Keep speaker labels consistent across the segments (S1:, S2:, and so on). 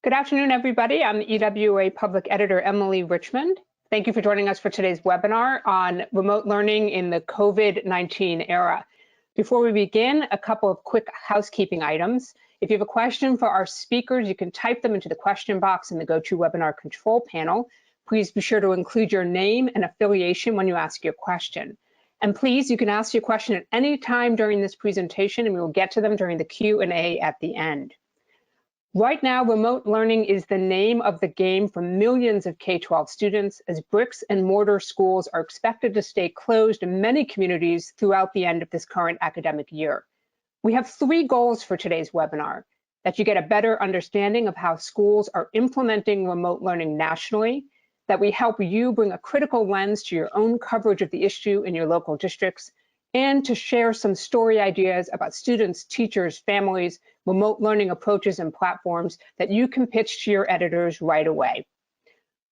S1: Good afternoon, everybody. I'm EWA Public Editor Emily Richmond. Thank you for joining us for today's webinar on remote learning in the COVID-19 era. Before we begin, a couple of quick housekeeping items. If you have a question for our speakers, you can type them into the question box in the GoToWebinar control panel. Please be sure to include your name and affiliation when you ask your question. And please, you can ask your question at any time during this presentation, and we will get to them during the Q&A at the end. Right now, remote learning is the name of the game for millions of K-12 students, as bricks and mortar schools are expected to stay closed in many communities throughout the end of this current academic year. We have three goals for today's webinar: that you get a better understanding of how schools are implementing remote learning nationally, that we help you bring a critical lens to your own coverage of the issue in your local districts, and to share some story ideas about students, teachers, families, remote learning approaches and platforms that you can pitch to your editors right away.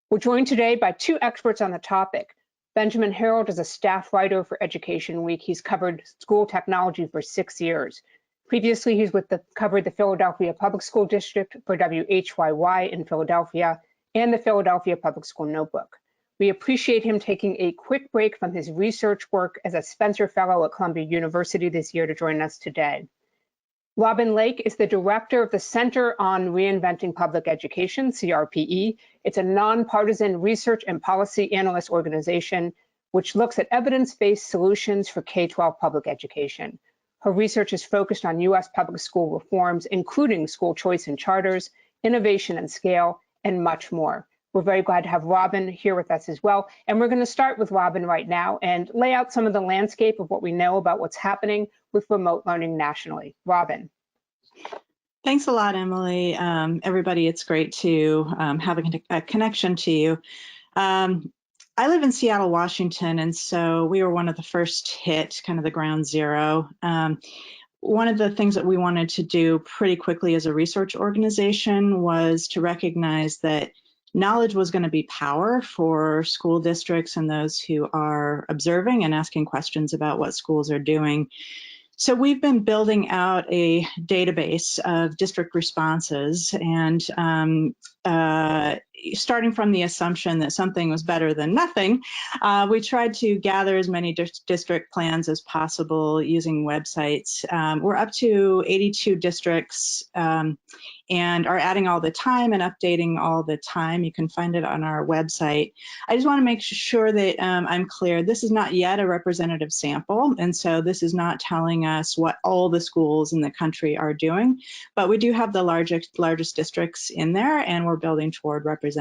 S1: We're joined today by two experts on the topic. Benjamin Herold is a staff writer for Education Week. He's covered school technology for 6 years. Previously, he's covered the Philadelphia Public School District for WHYY in Philadelphia and the Philadelphia Public School Notebook. We appreciate him taking a quick break from his research work as a Spencer Fellow at Columbia University this year to join us today. Robin Lake is the director of the Center on Reinventing Public Education, CRPE. It's a nonpartisan research and policy analyst organization which looks at evidence-based solutions for K-12 public education. Her research is focused on U.S. public school reforms, including school choice and charters, innovation and scale, and much more. We're very glad to have Robin here with us as well. And we're going to start with Robin right now and lay out some of the landscape of what we know about what's happening with remote learning nationally. Robin.
S2: Thanks a lot, Emily. Everybody, it's great to have a connection to you. I live in Seattle, Washington, and so we were one of the first hit, kind of the ground zero. One of the things that we wanted to do pretty quickly as a research organization was to recognize that knowledge was going to be power for school districts and those who are observing and asking questions about what schools are doing. So we've been building out a database of district responses and starting from the assumption that something was better than nothing, we tried to gather as many district plans as possible using websites. We're up to 82 districts and are adding all the time and updating all the time. You can find it on our website. I just want to make sure that I'm clear. This is not yet a representative sample, and so this is not telling us what all the schools in the country are doing, but we do have the largest districts in there, and we're building toward representative.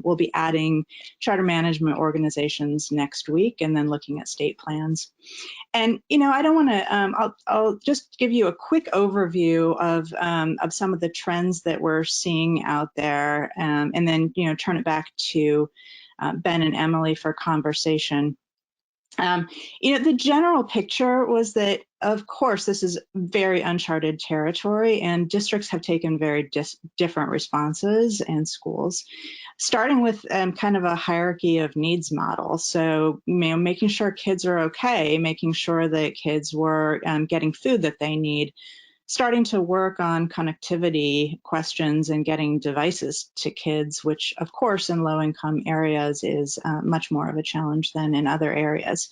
S2: We'll be adding charter management organizations next week and then looking at state plans. And, you know, I don't want to, I'll just give you a quick overview of some of the trends that we're seeing out there, and then, you know, turn it back to Ben and Emily for conversation. You know, the general picture was that, of course, this is very uncharted territory, and districts have taken very different responses, and schools, starting with kind of a hierarchy of needs model. So, you know, making sure kids are okay, making sure that kids were getting food that they need, starting to work on connectivity questions and getting devices to kids, which of course in low-income areas is much more of a challenge than in other areas.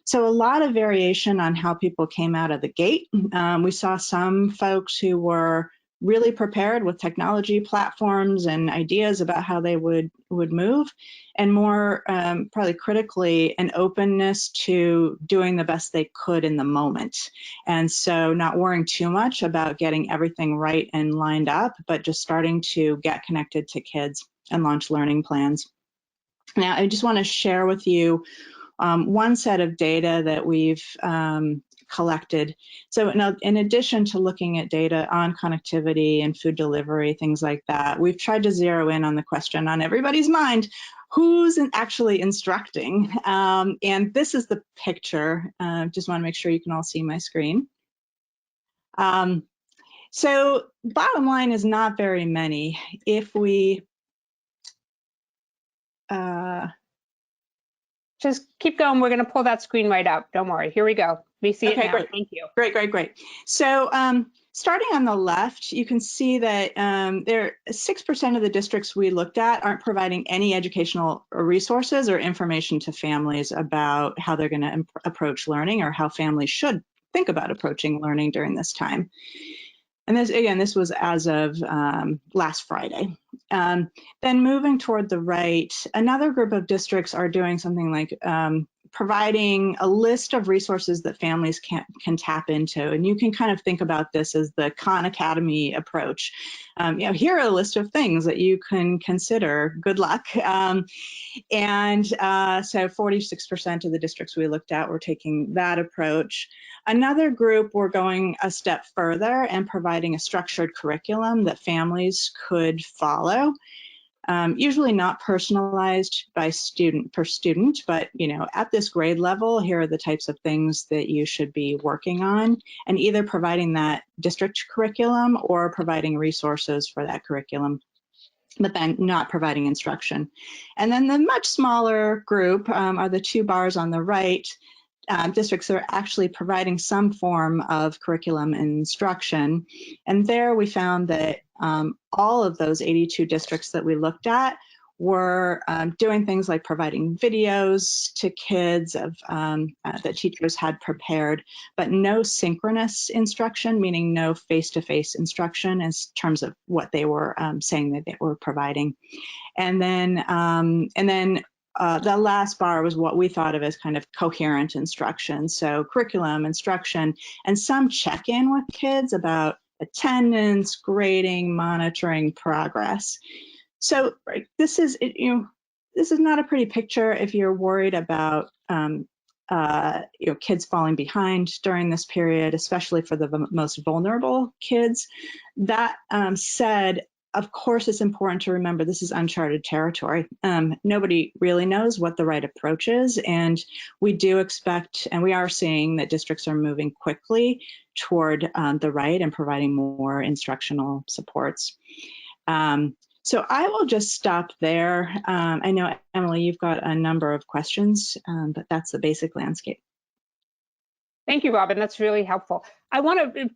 S2: So a lot of variation on how people came out of the gate. We saw some folks who were really prepared with technology platforms and ideas about how they would move, and more probably critically, an openness to doing the best they could in the moment. And so not worrying too much about getting everything right and lined up, but just starting to get connected to kids and launch learning plans. Now, I just want to share with you one set of data that we've collected. So now, in addition to looking at data on connectivity and food delivery, things like that, we've tried to zero in on the question on everybody's mind: who's actually instructing? And this is the picture. Just want to make sure you can all see my screen. So bottom line is not very many. If we
S1: just keep going. We're going to pull that screen right up. Don't worry. Here we go. We see it now.
S2: Great.
S1: Thank you.
S2: Great. So Starting on the left, you can see that 6% of the districts we looked at aren't providing any educational resources or information to families about how they're going to approach learning or how families should think about approaching learning during this time. And this was as of last Friday. Then moving toward the right, another group of districts are doing something like providing a list of resources that families can tap into. And you can kind of think about this as the Khan Academy approach. Here are a list of things that you can consider. Good luck. So 46% of the districts we looked at were taking that approach. Another group were going a step further and providing a structured curriculum that families could follow. Usually not personalized by student per student, but at this grade level, here are the types of things that you should be working on, and either providing that district curriculum or providing resources for that curriculum, but then not providing instruction. And then the much smaller group are the two bars on the right. Districts are actually providing some form of curriculum and instruction. And there we found that all of those 82 districts that we looked at were doing things like providing videos to kids that teachers had prepared, but no synchronous instruction, meaning no face-to-face instruction in terms of what they were saying that they were providing. And then the last bar was what we thought of as kind of coherent instruction. So curriculum, instruction, and some check-in with kids about attendance, grading, monitoring progress. So this is not a pretty picture if you're worried about kids falling behind during this period, especially for the most vulnerable kids. That said, of course, it's important to remember this is uncharted territory. Nobody really knows what the right approach is, and we do expect, and we are seeing that districts are moving quickly toward the right and providing more instructional supports. So I will just stop there. I know, Emily, you've got a number of questions, but that's the basic landscape.
S1: Thank you, Robin. That's really helpful. I want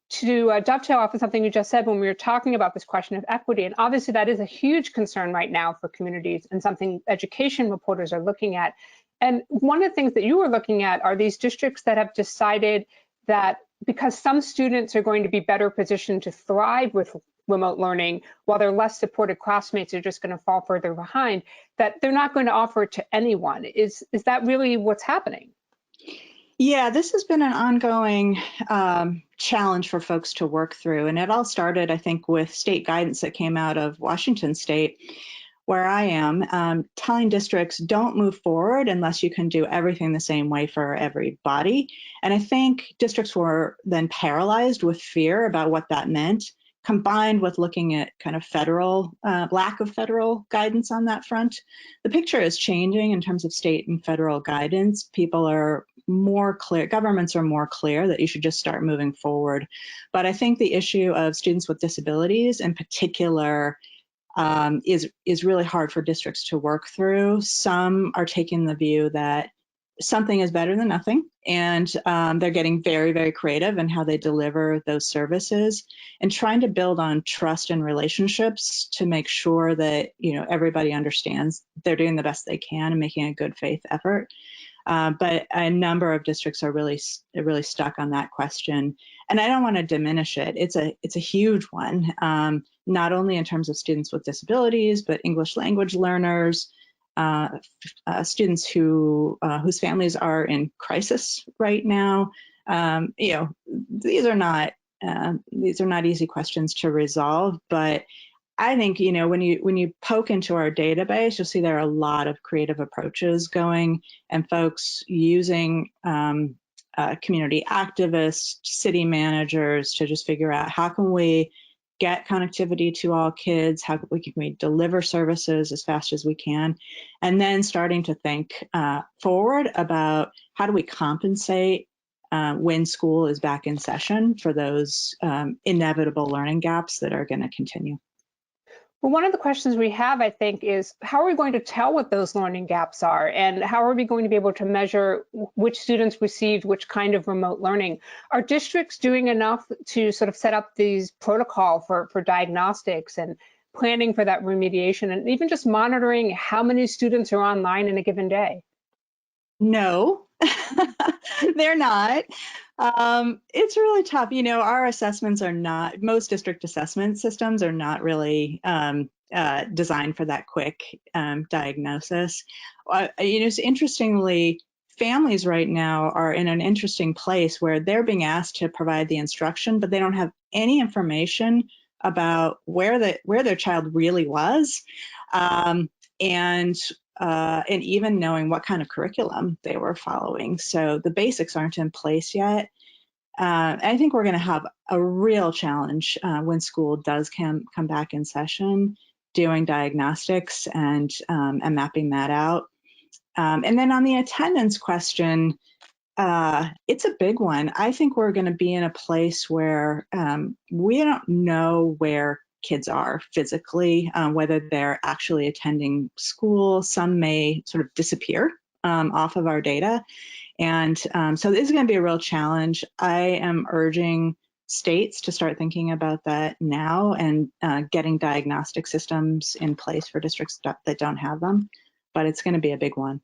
S1: to dovetail off of something you just said when we were talking about this question of equity. And obviously that is a huge concern right now for communities and something education reporters are looking at. And one of the things that you were looking at are these districts that have decided that because some students are going to be better positioned to thrive with remote learning, while their less supported classmates are just going to fall further behind, that they're not going to offer it to anyone. Is that really what's happening?
S2: Yeah, this has been an ongoing challenge for folks to work through. And it all started, I think, with state guidance that came out of Washington State, where I am, telling districts don't move forward unless you can do everything the same way for everybody. And I think districts were then paralyzed with fear about what that meant, combined with looking at kind of lack of federal guidance on that front. The picture is changing in terms of state and federal guidance. People are more clear, governments are more clear that you should just start moving forward. But I think the issue of students with disabilities in particular is really hard for districts to work through. Some are taking the view that something is better than nothing, and they're getting very, very creative in how they deliver those services and trying to build on trust and relationships to make sure that everybody understands they're doing the best they can and making a good faith effort. But a number of districts are really stuck on that question, and I don't want to diminish it. It's a huge one, not only in terms of students with disabilities, but English language learners, students whose families are in crisis right now. These are not easy questions to resolve, but I think when you poke into our database, you'll see there are a lot of creative approaches going, and folks using community activists, city managers to just figure out how can we get connectivity to all kids, how can we deliver services as fast as we can, and then starting to think forward about how do we compensate when school is back in session for those inevitable learning gaps that are going to continue.
S1: Well, one of the questions we have, I think, is how are we going to tell what those learning gaps are? And how are we going to be able to measure which students received which kind of remote learning? Are districts doing enough to sort of set up these protocol for diagnostics and planning for that remediation, and even just monitoring how many students are online in a given day?
S2: No, they're not. It's really tough. Our assessments are not, most district assessment systems are not really designed for that quick diagnosis. Interestingly, families right now are in an interesting place where they're being asked to provide the instruction, but they don't have any information about where their child really was. And even knowing what kind of curriculum they were following. So the basics aren't in place yet. I think we're going to have a real challenge when school does come back in session, doing diagnostics and mapping that out. And then on the attendance question, it's a big one. I think we're going to be in a place where we don't know where kids are physically, whether they're actually attending school. Some may sort of disappear off of our data. And so this is going to be a real challenge. I am urging states to start thinking about that now and getting diagnostic systems in place for districts that don't have them. But it's going to be a big one.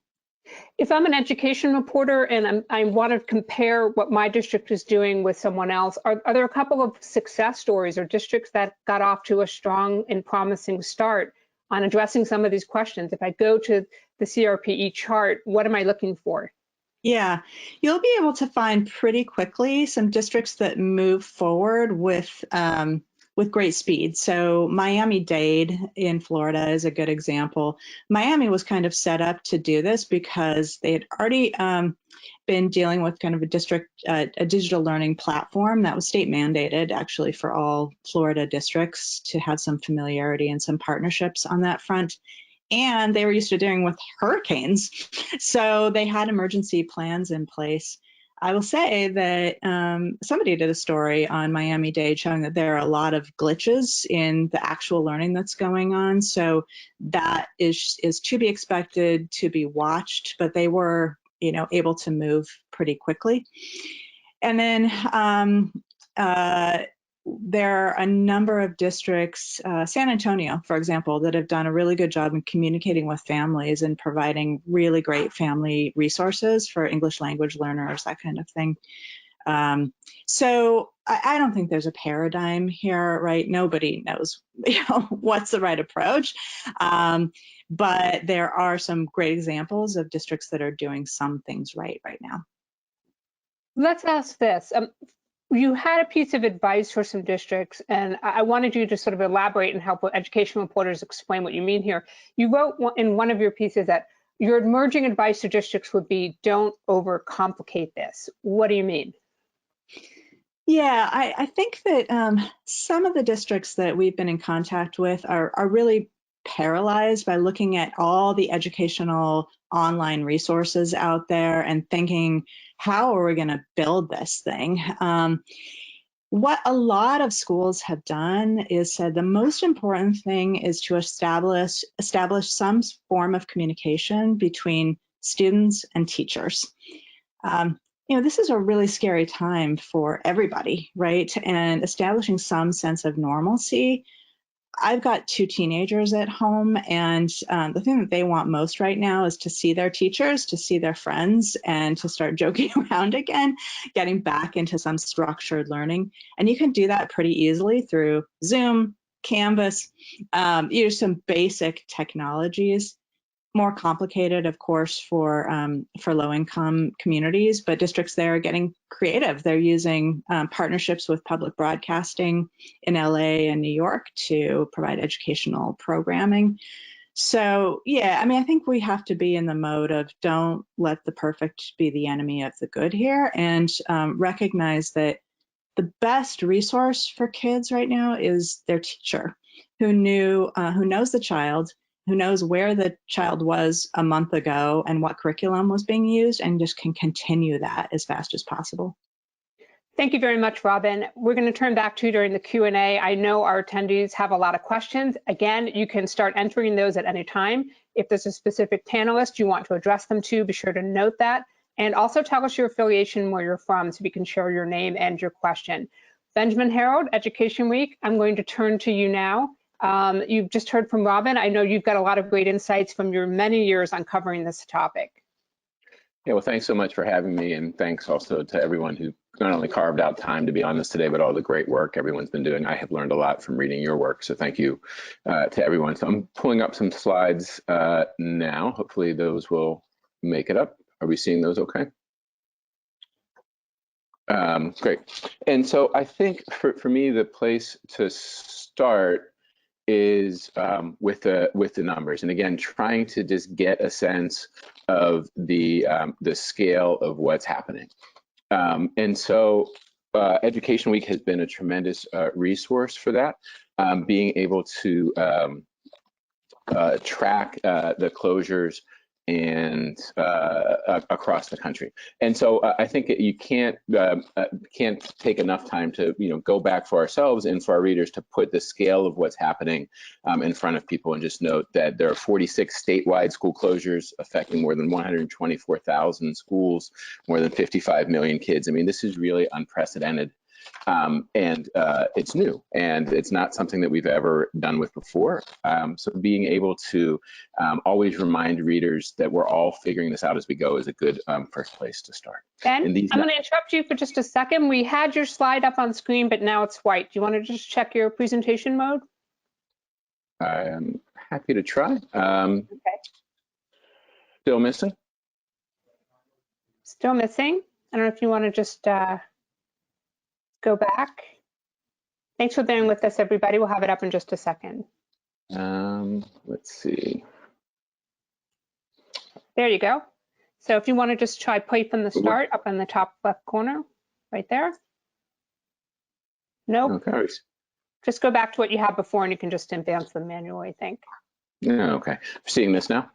S1: If I'm an education reporter and I want to compare what my district is doing with someone else, are there a couple of success stories or districts that got off to a strong and promising start on addressing some of these questions? If I go to the CRPE chart, what am I looking for?
S2: Yeah, you'll be able to find pretty quickly some districts that move forward with great speed. So Miami-Dade in Florida is a good example. Miami was kind of set up to do this because they had already been dealing with kind of a digital learning platform that was state mandated actually for all Florida districts to have some familiarity and some partnerships on that front. And they were used to dealing with hurricanes. So they had emergency plans in place. I will say that somebody did a story on Miami-Dade showing that there are a lot of glitches in the actual learning that's going on. So that is to be expected, to be watched, but they were, able to move pretty quickly. And then there are a number of districts, San Antonio, for example, that have done a really good job in communicating with families and providing really great family resources for English language learners, that kind of thing. So I don't think there's a paradigm here, right? Nobody knows what's the right approach. But there are some great examples of districts that are doing some things right now.
S1: Let's ask this. You had a piece of advice for some districts, and I wanted you to sort of elaborate and help education reporters explain what you mean here. You wrote in one of your pieces that your emerging advice to districts would be, don't overcomplicate this. What do you mean?
S2: Yeah, I think that some of the districts that we've been in contact with are really paralyzed by looking at all the educational online resources out there and thinking, how are we going to build this thing? What a lot of schools have done is said the most important thing is to establish some form of communication between students and teachers. This is a really scary time for everybody, right? And establishing some sense of normalcy. I've got 2 teenagers at home, and the thing that they want most right now is to see their teachers, to see their friends, and to start joking around again, getting back into some structured learning. And you can do that pretty easily through Zoom, Canvas, some basic technologies. More complicated, of course, for low-income communities, but districts there are getting creative. They're using partnerships with public broadcasting in LA and New York to provide educational programming. So, yeah, I think we have to be in the mode of don't let the perfect be the enemy of the good here, and recognize that the best resource for kids right now is their teacher, who knows the child, who knows where the child was a month ago and what curriculum was being used, and just can continue that as fast as possible.
S1: Thank you very much, Robin. We're going to turn back to you during the Q&A. I know our attendees have a lot of questions. Again, you can start entering those at any time. If there's a specific panelist you want to address them to, be sure to note that. And also tell us your affiliation, where you're from, so we can share your name and your question. Benjamin Herold, Education Week, I'm going to turn to you now. You've just heard from Robin. I know you've got a lot of great insights from your many years on covering this topic.
S3: Yeah, well, thanks so much for having me, and thanks also to everyone who not only carved out time to be on this today, but all the great work everyone's been doing. I have learned a lot from reading your work, so thank you to everyone. So I'm pulling up some slides now. Hopefully those will make it up. Are we seeing those okay? Great. And so I think for me, the place to start is with the numbers, and again, trying to just get a sense of the scale of what's happening. And so Education Week has been a tremendous resource for that, being able to track the closures and across the country. And so I think you can't take enough time to go back for ourselves and for our readers to put the scale of what's happening in front of people, and just note that there are 46 statewide school closures affecting more than 124,000 schools, more than 55 million kids. I mean, this is really unprecedented. And it's new, and it's not something that we've ever done with before. So being able to always remind readers that we're all figuring this out as we go is a good first place to start.
S1: Ben, I'm going to interrupt you for just a second. We had your slide up on screen, but now it's white. Do you want to just check your presentation mode?
S3: I'm happy to try.
S1: Okay.
S3: Still missing?
S1: Still missing. I don't know if you want to just go back. Thanks for bearing with us, everybody. We'll have it up in just a second.
S3: Let's see.
S1: There you go. So if you want to just try play from the start, up in the top left corner, right there. Nope.
S3: Okay.
S1: Just go back to what you had before, and you can just advance them manually, I think.
S3: Yeah, okay. Seeing this now?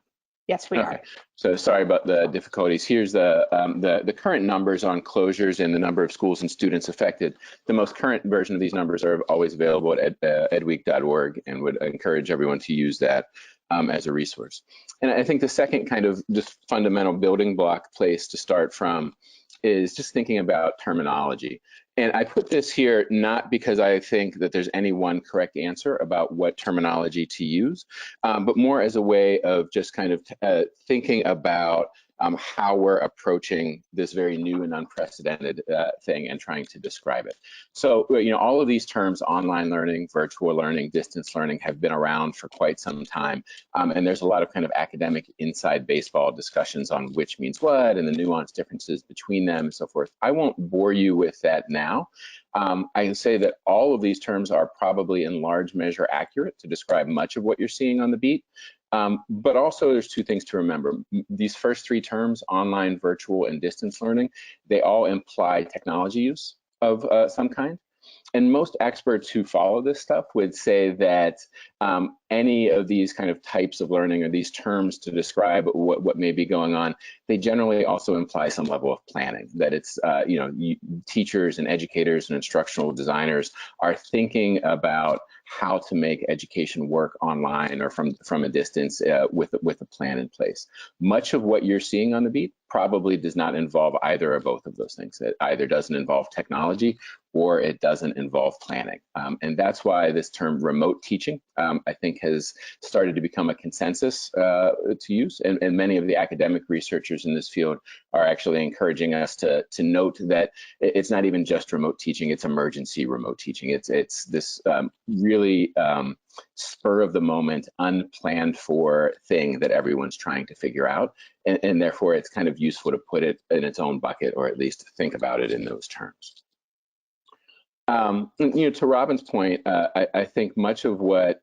S1: Yes, we are.
S3: So sorry about the difficulties. Here's the current numbers on closures and the number of schools and students affected. The most current version of these numbers are always available at edweek.org, and would encourage everyone to use that as a resource. And I think the second kind of just fundamental building block place to start from is just thinking about terminology. And I put this here not because I think that there's any one correct answer about what terminology to use, but more as a way of just kind of thinking about how we're approaching this very new and unprecedented thing and trying to describe it. So, all of these terms, online learning, virtual learning, distance learning, have been around for quite some time. And there's a lot of kind of academic inside baseball discussions on which means what and the nuanced differences between them and so forth. I won't bore you with that now. I can say that all of these terms are probably in large measure accurate to describe much of what you're seeing on the beat. But also there's two things to remember. These first three terms, online, virtual, and distance learning, they all imply technology use of some kind. And most experts who follow this stuff would say that any of these kind of types of learning, or these terms to describe what may be going on, they generally also imply some level of planning, that it's, teachers and educators and instructional designers are thinking about how to make education work online or from a distance with a plan in place. Much of what you're seeing on the beat probably does not involve either or both of those things. It either doesn't involve technology or it doesn't involve planning. And that's why this term remote teaching, I think, has started to become a consensus to use. And many of the academic researchers in this field are actually encouraging us to note that it's not even just remote teaching, it's emergency remote teaching. It's this really spur of the moment, unplanned for thing that everyone's trying to figure out. And therefore, it's kind of useful to put it in its own bucket, or at least think about it in those terms. To Robin's point, I think much of what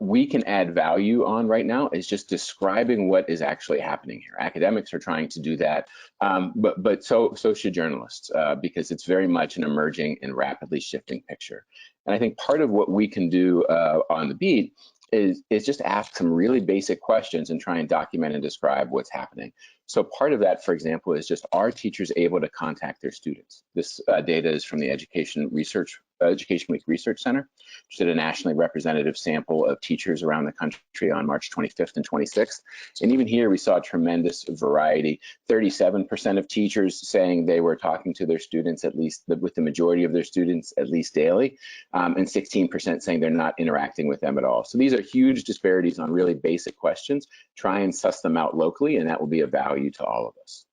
S3: we can add value on right now is just describing what is actually happening here. Academics are trying to do that, but so should journalists, because it's very much an emerging and rapidly shifting picture. And I think part of what we can do on the beat is just ask some really basic questions and try and document and describe what's happening. So part of that, for example, is just, are teachers able to contact their students? This data is from the Education Week Research Center, which did a nationally representative sample of teachers around the country on March 25th and 26th. And even here, we saw a tremendous variety. 37% of teachers saying they were talking to their students at least, with the majority of their students at least daily, and 16% saying they're not interacting with them at all. So these are huge disparities on really basic questions. Try and suss them out locally, and that will be of value to all of us.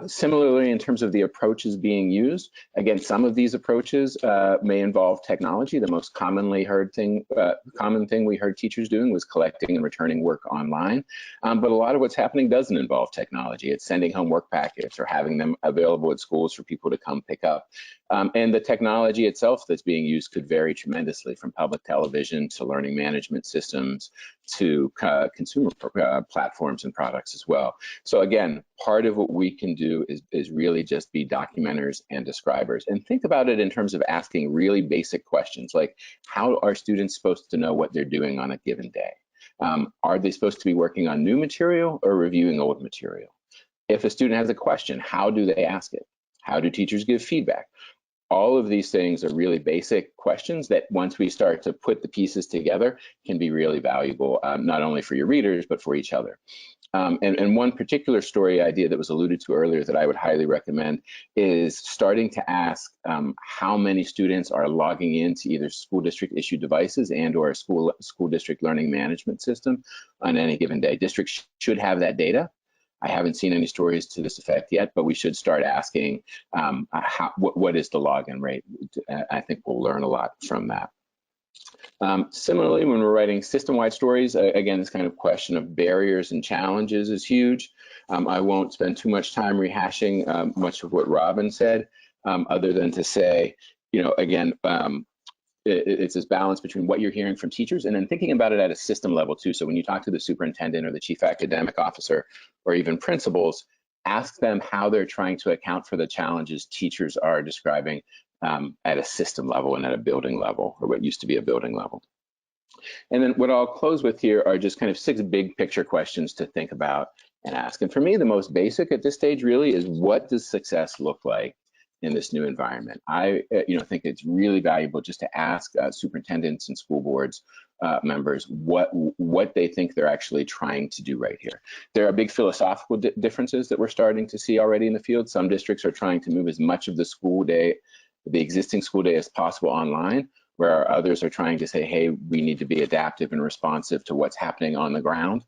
S3: Similarly, in terms of the approaches being used, again, some of these approaches may involve technology. The most common thing we heard teachers doing was collecting and returning work online. But a lot of what's happening doesn't involve technology. It's sending home work packets or having them available at schools for people to come pick up. And the technology itself that's being used could vary tremendously, from public television to learning management systems to consumer platforms and products as well. So again, part of what we can do is really just be documenters and describers, and think about it in terms of asking really basic questions, like, how are students supposed to know what they're doing on a given day? Are they supposed to be working on new material or reviewing old material? If a student has a question, how do they ask it? How do teachers give feedback? All of these things are really basic questions that, once we start to put the pieces together, can be really valuable, not only for your readers, but for each other. And one particular story idea that was alluded to earlier that I would highly recommend is starting to ask how many students are logging into either school district issued devices and or a school district learning management system on any given day. Districts should have that data. I haven't seen any stories to this effect yet, but we should start asking what is the login rate. I think we'll learn a lot from that. Similarly, when we're writing system-wide stories, again, this kind of question of barriers and challenges is huge. I won't spend too much time rehashing much of what Robin said, other than to say, again, it's this balance between what you're hearing from teachers and then thinking about it at a system level too. So when you talk to the superintendent or the chief academic officer or even principals, ask them how they're trying to account for the challenges teachers are describing at a system level and at a building level, or what used to be a building level. And then what I'll close with here are just kind of 6 big picture questions to think about and ask. And for me, the most basic at this stage really is, what does success look like in this new environment? I think it's really valuable just to ask superintendents and school boards members what they think they're actually trying to do right here. There are big philosophical differences that we're starting to see already in the field. Some districts are trying to move as much of the school day, the existing school day, as possible online, where others are trying to say, hey, we need to be adaptive and responsive to what's happening on the ground.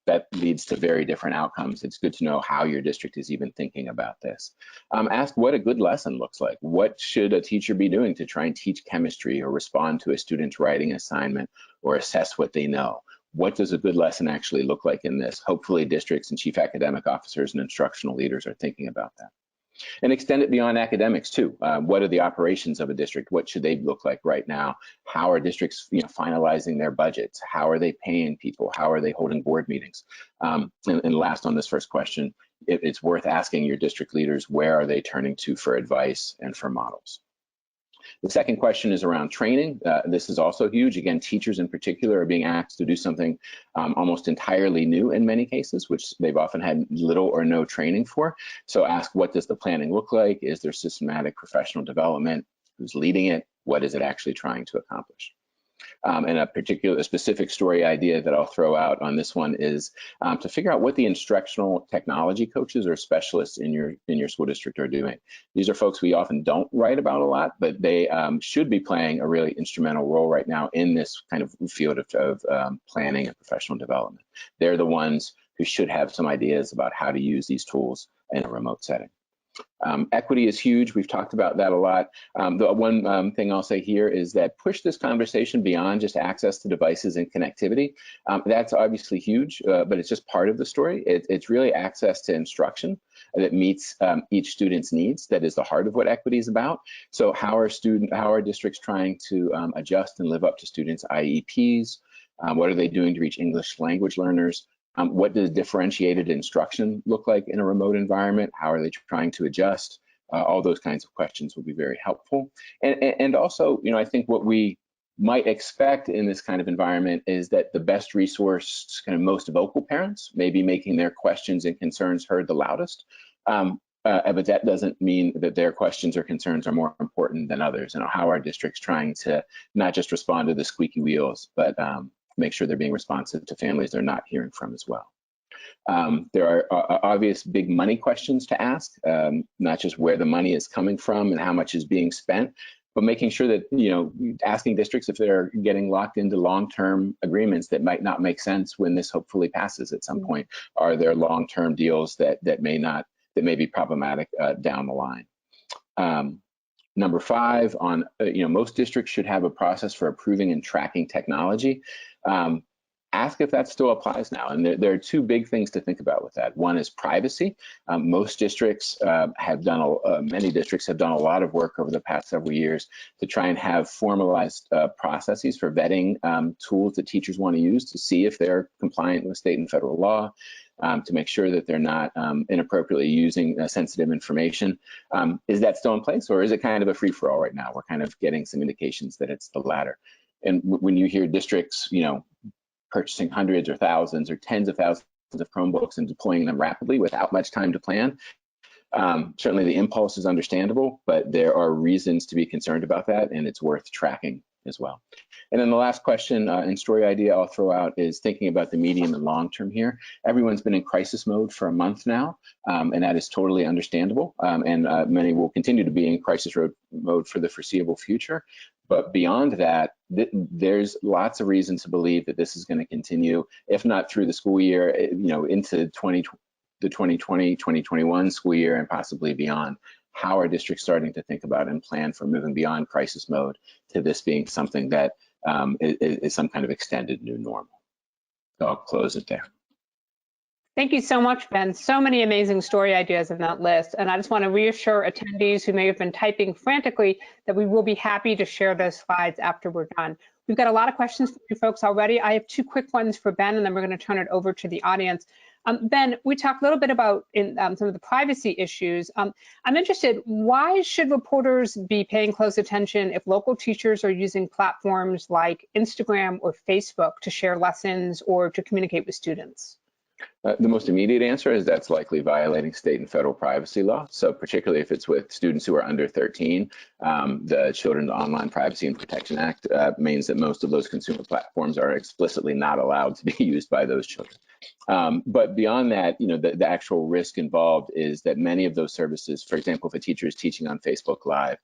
S3: That leads to very different outcomes. It's good to know how your district is even thinking about this. Ask what a good lesson looks like. What should a teacher be doing to try and teach chemistry or respond to a student's writing assignment or assess what they know? What does a good lesson actually look like in this? Hopefully districts and chief academic officers and instructional leaders are thinking about that. And extend it beyond academics too. What are the operations of a district? What should they look like right now? How are districts finalizing their budgets? How are they paying people? How are they holding board meetings? And last on this first question, it's worth asking your district leaders, where are they turning to for advice and for models? The second question is around training. This is also huge. Again, teachers in particular are being asked to do something almost entirely new in many cases, which they've often had little or no training for. So ask, what does the planning look like? Is there systematic professional development? Who's leading it? What is it actually trying to accomplish? And a specific story idea that I'll throw out on this one is to figure out what the instructional technology coaches or specialists in your school district are doing. These are folks we often don't write about a lot, but they should be playing a really instrumental role right now in this kind of field of planning and professional development. They're the ones who should have some ideas about how to use these tools in a remote setting. Equity is huge. We've talked about that a lot. The one thing I'll say here is that push this conversation beyond just access to devices and connectivity. That's obviously huge, but it's just part of the story. It's really access to instruction that meets each student's needs. That is the heart of what equity is about. So how are districts trying to adjust and live up to students' IEPs? What are they doing to reach English language learners? What does differentiated instruction look like in a remote environment? How are they trying to adjust? All those kinds of questions will be very helpful. And also, I think what we might expect in this kind of environment is that the best resource, kind of most vocal parents, may be making their questions and concerns heard the loudest. But that doesn't mean that their questions or concerns are more important than others. And how our district's trying to not just respond to the squeaky wheels, but make sure they're being responsive to families they're not hearing from as well. There are obvious big money questions to ask, not just where the money is coming from and how much is being spent, but making sure that, asking districts if they're getting locked into long-term agreements that might not make sense when this hopefully passes at some point. Are there long-term deals that may be problematic down the line? Number 5, on most districts should have a process for approving and tracking technology. Ask if that still applies now. And there are 2 big things to think about with that. One is privacy. Most districts many districts have done a lot of work over the past several years to try and have formalized processes for vetting tools that teachers want to use to see if they're compliant with state and federal law, to make sure that they're not inappropriately using sensitive information. Is that still in place, or is it kind of a free-for-all right now? We're kind of getting some indications that it's the latter. And when you hear districts, purchasing hundreds or thousands or tens of thousands of Chromebooks and deploying them rapidly without much time to plan, certainly the impulse is understandable, but there are reasons to be concerned about that, and it's worth tracking as well. And then the last question and story idea I'll throw out is thinking about the medium and long term here. Everyone's been in crisis mode for a month now, and that is totally understandable. And many will continue to be in crisis mode for the foreseeable future. But beyond that, there's lots of reasons to believe that this is going to continue, if not through the school year, into the 2020-2021 school year and possibly beyond. How are districts starting to think about and plan for moving beyond crisis mode to this being something that is some kind of extended new normal? So I'll close it there.
S1: Thank you so much, Ben. So many amazing story ideas in that list. And I just want to reassure attendees who may have been typing frantically that we will be happy to share those slides after we're done. We've got a lot of questions from you folks already. I have 2 quick ones for Ben, and then we're going to turn it over to the audience. Ben, we talked a little bit about some of the privacy issues. I'm interested, why should reporters be paying close attention if local teachers are using platforms like Instagram or Facebook to share lessons or to communicate with students?
S3: The most immediate answer is that's likely violating state and federal privacy law. So particularly if it's with students who are under 13, the Children's Online Privacy and Protection Act means that most of those consumer platforms are explicitly not allowed to be used by those children. But beyond that, the actual risk involved is that many of those services, for example, if a teacher is teaching on Facebook Live,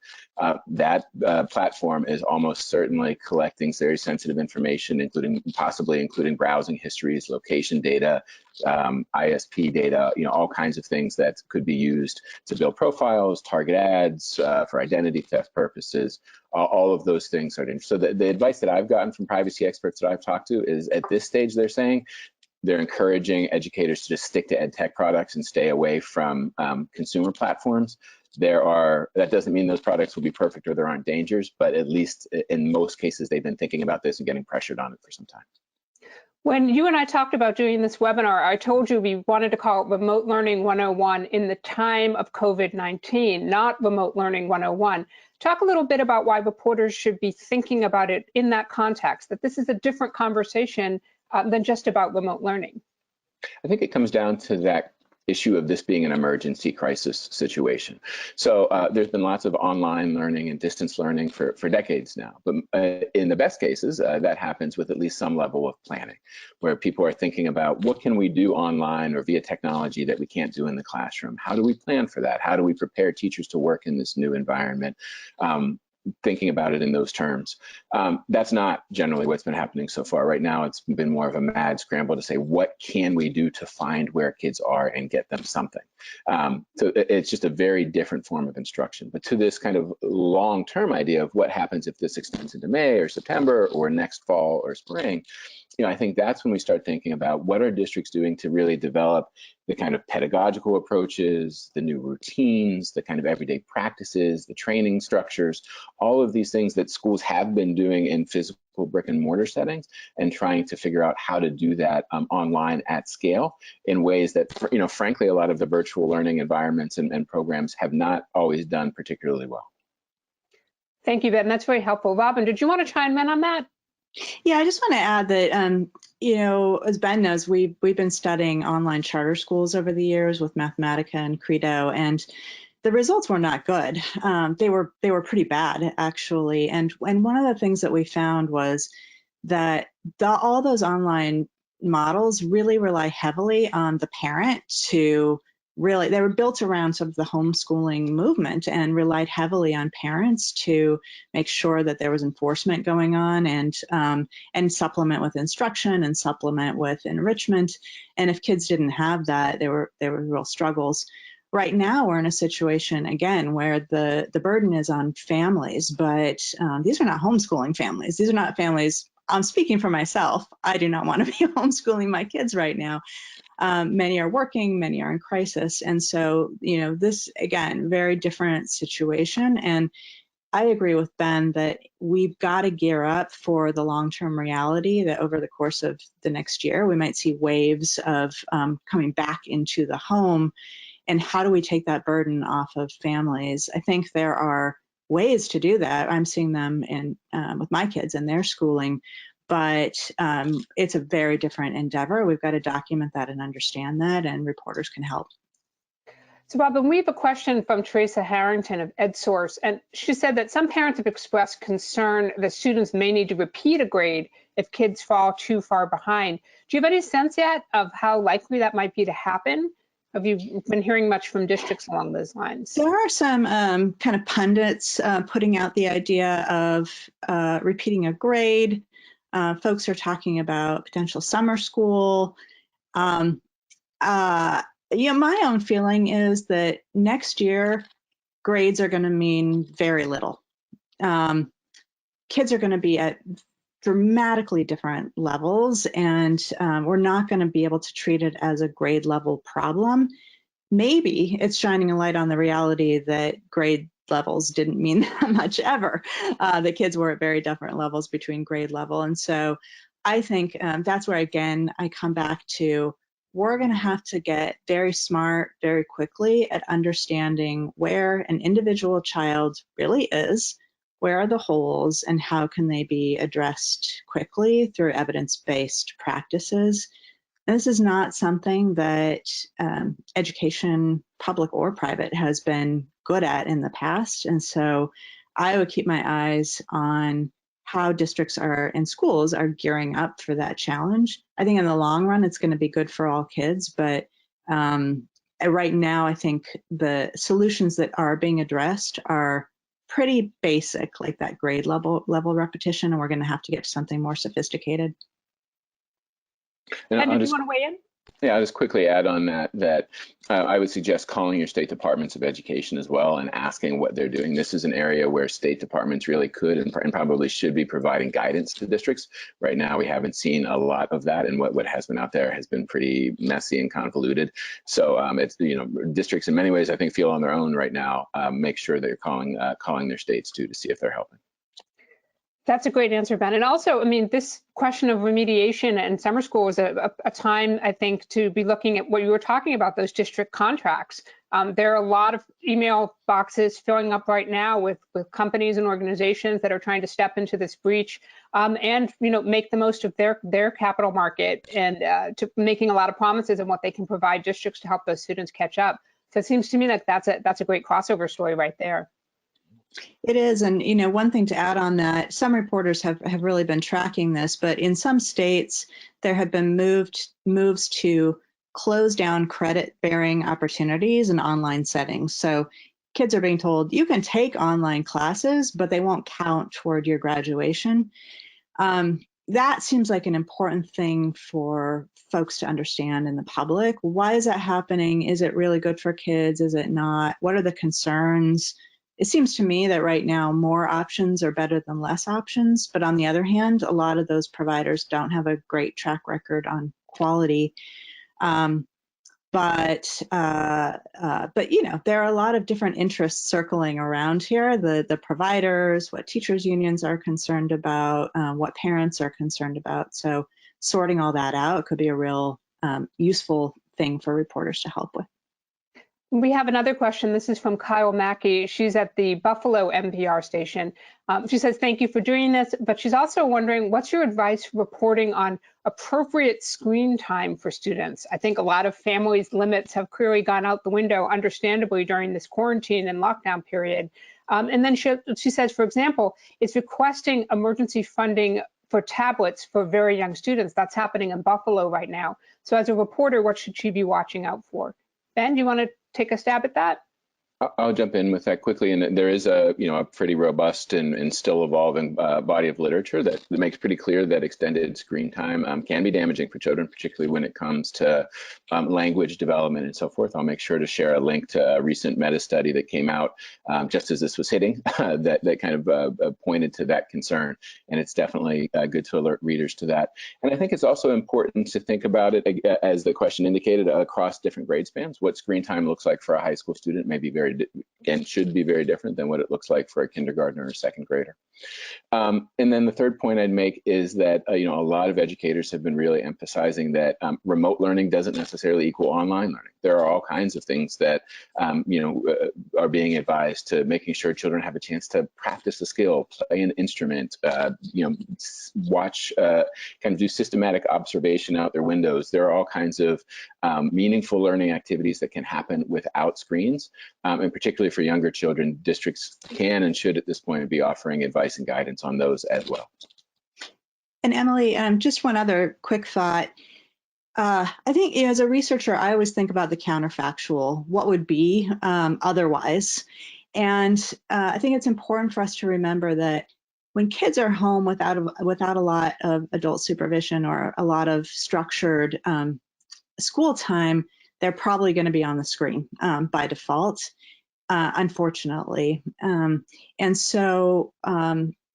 S3: that platform is almost certainly collecting very sensitive information, possibly including browsing histories, location data, ISP data, all kinds of things that could be used to build profiles, target ads, for identity theft purposes. All of those things are interesting. So the advice that I've gotten from privacy experts that I've talked to is at this stage, they're saying they're encouraging educators to just stick to ed tech products and stay away from consumer platforms. That doesn't mean those products will be perfect or there aren't dangers, but at least in most cases, they've been thinking about this and getting pressured on it for some time.
S1: When you and I talked about doing this webinar, I told you we wanted to call it Remote Learning 101 in the time of COVID-19, not Remote Learning 101. Talk a little bit about why reporters should be thinking about it in that context, that this is a different conversation than just about remote learning.
S3: I think it comes down to that issue of this being an emergency crisis situation. So there's been lots of online learning and distance learning for decades now. But in the best cases, that happens with at least some level of planning, where people are thinking about what can we do online or via technology that we can't do in the classroom? How do we plan for that? How do we prepare teachers to work in this new environment? Thinking about it in those terms. That's not generally what's been happening so far. Right now, it's been more of a mad scramble to say, what can we do to find where kids are and get them something? So it's just a very different form of instruction. But to this kind of long-term idea of what happens if this extends into May or September or next fall or spring, I think that's when we start thinking about what are districts doing to really develop the kind of pedagogical approaches, the new routines, the kind of everyday practices, the training structures, all of these things that schools have been doing in physical brick and mortar settings, and trying to figure out how to do that online at scale in ways that, frankly, a lot of the virtual learning environments and programs have not always done particularly well.
S1: Thank you, Ben. That's very helpful. Robin, did you want to chime in on that?
S2: Yeah, I just want to add that, you know, as Ben knows, we've been studying online charter schools over the years with Mathematica and Credo, and the results were not good. They were pretty bad, actually. And one of the things that we found was that all those online models really rely heavily on the parent to really, they were built around sort of the homeschooling movement and relied heavily on parents to make sure that there was enforcement going on and supplement with instruction and supplement with enrichment. And if kids didn't have that, there were real struggles. Right now, we're in a situation, again, where the burden is on families, but these are not homeschooling families. These are not families, I'm speaking for myself. I do not want to be homeschooling my kids right now. Many are working, many are in crisis. And so, you know, this, again, very different situation. And I agree with Ben that we've got to gear up for the long-term reality that over the course of the next year, we might see waves of coming back into the home. And how do we take that burden off of families? I think there are ways to do that. I'm seeing them with my kids and their schooling, but it's a very different endeavor. We've got to document that and understand that, and reporters can help.
S1: So, Robin, we have a question from Teresa Harrington of EdSource, and she said that some parents have expressed concern that students may need to repeat a grade if kids fall too far behind. Do you have any sense yet of how likely that might be to happen? Have you been hearing much from districts along those lines?
S2: There are some kind of pundits putting out the idea of repeating a grade. Folks are talking about potential summer school. You know, my own feeling is that next year, grades are going to mean very little. Kids are going to be at dramatically different levels, and we're not going to be able to treat it as a grade level problem. Maybe it's shining a light on the reality that grade levels didn't mean that much ever. The kids were at very different levels between grade level. And so I think that's where, again, I come back to, we're going to have to get very smart very quickly at understanding where an individual child really is, where are the holes, and how can they be addressed quickly through evidence-based practices. And this is not something that education, public or private, has been good at in the past. And so I would keep my eyes on how districts and schools are gearing up for that challenge. I think in the long run, it's going to be good for all kids. But right now, I think the solutions that are being addressed are pretty basic, like that grade level repetition, and we're going to have to get to something more sophisticated.
S1: And did you want to weigh in?
S3: Yeah, I'll just quickly add on that I would suggest calling your state departments of education as well and asking what they're doing. This is an area where state departments really could and probably should be providing guidance to districts. Right now, we haven't seen a lot of that, and what has been out there has been pretty messy and convoluted. So it's, you know, districts in many ways, I think, feel on their own right now. Make sure they're calling their states too to see if they're helping.
S1: That's a great answer, Ben. And also, I mean, this question of remediation and summer school is a time, I think, to be looking at what you were talking about, those district contracts. There are a lot of email boxes filling up right now with companies and organizations that are trying to step into this breach and, you know, make the most of their capital market and to making a lot of promises on what they can provide districts to help those students catch up. So it seems to me like that's a great crossover story right there.
S2: It is, and you know, one thing to add on that, some reporters have really been tracking this, but in some states there have been moves to close down credit-bearing opportunities in online settings. So kids are being told you can take online classes, but they won't count toward your graduation. That seems like an important thing for folks to understand in the public. Why is that happening? Is it really good for kids? Is it not? What are the concerns? It seems to me that right now more options are better than less options, but on the other hand, a lot of those providers don't have a great track record on quality. But you know, there are a lot of different interests circling around here. The providers, what teachers unions are concerned about, what parents are concerned about. So sorting all that out could be a real useful thing for reporters to help with.
S1: We have another question. This is from Kyle Mackey. She's at the Buffalo NPR station. She says, thank you for doing this, but she's also wondering, what's your advice for reporting on appropriate screen time for students? I think a lot of families' limits have clearly gone out the window, understandably, during this quarantine and lockdown period. And then she says, for example, it's requesting emergency funding for tablets for very young students. That's happening in Buffalo right now. So as a reporter, what should she be watching out for? Ben, do you want to take a stab at that?
S3: I'll jump in with that quickly, and there is a pretty robust and still evolving body of literature that makes pretty clear that extended screen time can be damaging for children, particularly when it comes to language development and so forth. I'll make sure to share a link to a recent meta study that came out just as this was hitting that kind of pointed to that concern, and it's definitely good to alert readers to that. And I think it's also important to think about it, as the question indicated, across different grade spans. What screen time looks like for a high school student may be should be very different than what it looks like for a kindergartner or second grader. And then the third point I'd make is that a lot of educators have been really emphasizing that remote learning doesn't necessarily equal online learning. There are all kinds of things that are being advised to making sure children have a chance to practice a skill, play an instrument, watch, kind of do systematic observation out their windows. There are all kinds of meaningful learning activities that can happen without screens. And particularly for younger children, districts can and should at this point be offering advice and guidance on those as well.
S2: And Emily, just one other quick thought. I think as a researcher, I always think about the counterfactual, what would be otherwise. And I think it's important for us to remember that when kids are home without a lot of adult supervision or a lot of structured school time, they're probably going to be on the screen by default, unfortunately. And so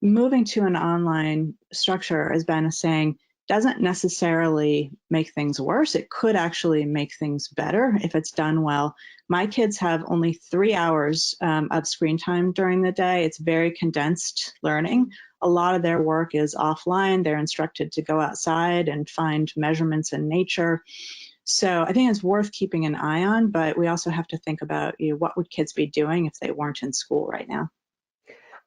S2: moving to an online structure, as Ben is saying, doesn't necessarily make things worse. It could actually make things better if it's done well. My kids have only 3 hours of screen time during the day. It's very condensed learning. A lot of their work is offline. They're instructed to go outside and find measurements in nature. So I think it's worth keeping an eye on, but we also have to think about what would kids be doing if they weren't in school right now.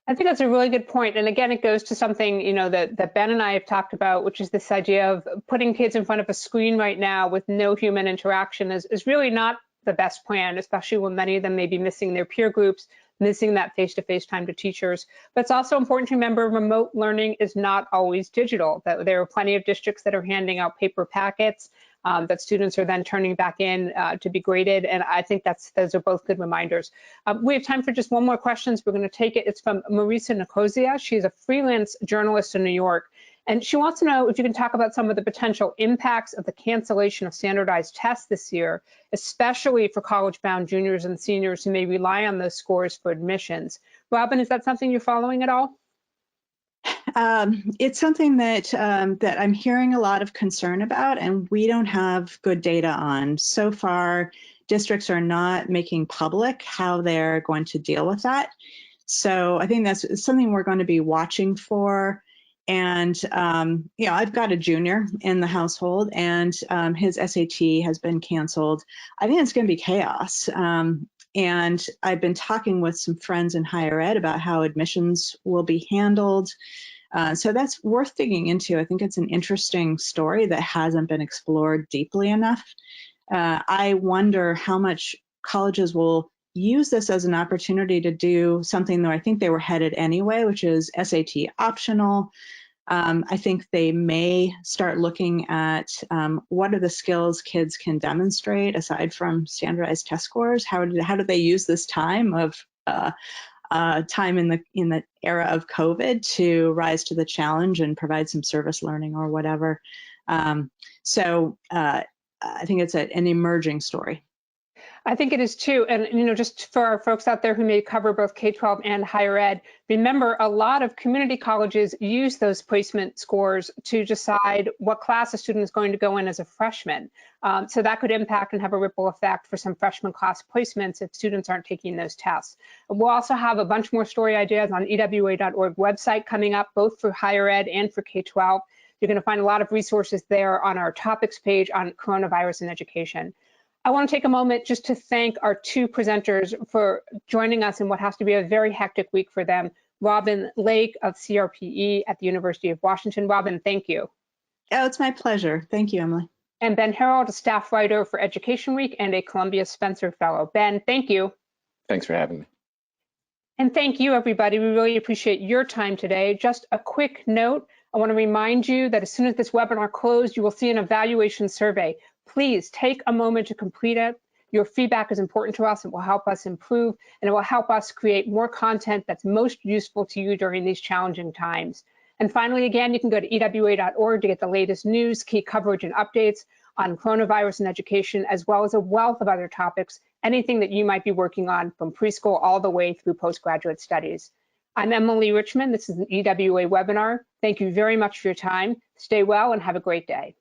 S1: I think that's a really good point. And again, it goes to something, that Ben and I have talked about, which is this idea of putting kids in front of a screen right now with no human interaction is really not the best plan, especially when many of them may be missing their peer groups, missing that face-to-face time to teachers. But it's also important to remember remote learning is not always digital, that there are plenty of districts that are handing out paper packets that students are then turning back in to be graded. And I think those are both good reminders. We have time for just one more question. We're going to take it. It's from Marisa Nicosia. She's a freelance journalist in New York. And she wants to know if you can talk about some of the potential impacts of the cancellation of standardized tests this year, especially for college-bound juniors and seniors who may rely on those scores for admissions. Robin, is that something you're following at all?
S2: It's something that I'm hearing a lot of concern about, and we don't have good data on. So far, districts are not making public how they're going to deal with that. So I think that's something we're going to be watching for. And, I've got a junior in the household, and his SAT has been canceled. I think it's going to be chaos. And I've been talking with some friends in higher ed about how admissions will be handled. So that's worth digging into. I think it's an interesting story that hasn't been explored deeply enough. I wonder how much colleges will use this as an opportunity to do something that I think they were headed anyway, which is SAT optional. I think they may start looking at what are the skills kids can demonstrate aside from standardized test scores. How do they use this time of time in the era of COVID to rise to the challenge and provide some service learning or whatever. So I think it's an emerging story.
S1: I think it is too. And, just for our folks out there who may cover both K-12 and higher ed, remember a lot of community colleges use those placement scores to decide what class a student is going to go in as a freshman. So that could impact and have a ripple effect for some freshman class placements if students aren't taking those tests. We'll also have a bunch more story ideas on ewa.org website coming up, both for higher ed and for K-12. You're going to find a lot of resources there on our topics page on coronavirus and education. I want to take a moment just to thank our two presenters for joining us in what has to be a very hectic week for them. Robin Lake of CRPE at the University of Washington. Robin, thank you.
S2: Oh, it's my pleasure. Thank you, Emily.
S1: And Ben Herold, a staff writer for Education Week and a Columbia Spencer Fellow. Ben, thank you.
S3: Thanks for having me.
S1: And thank you, everybody. We really appreciate your time today. Just a quick note, I want to remind you that as soon as this webinar closed, you will see an evaluation survey. Please take a moment to complete it. Your feedback is important to us. It will help us improve, and it will help us create more content that's most useful to you during these challenging times. And finally, again, you can go to ewa.org to get the latest news, key coverage, and updates on coronavirus and education, as well as a wealth of other topics, anything that you might be working on from preschool all the way through postgraduate studies. I'm Emily Richmond. This is an EWA webinar. Thank you very much for your time. Stay well and have a great day.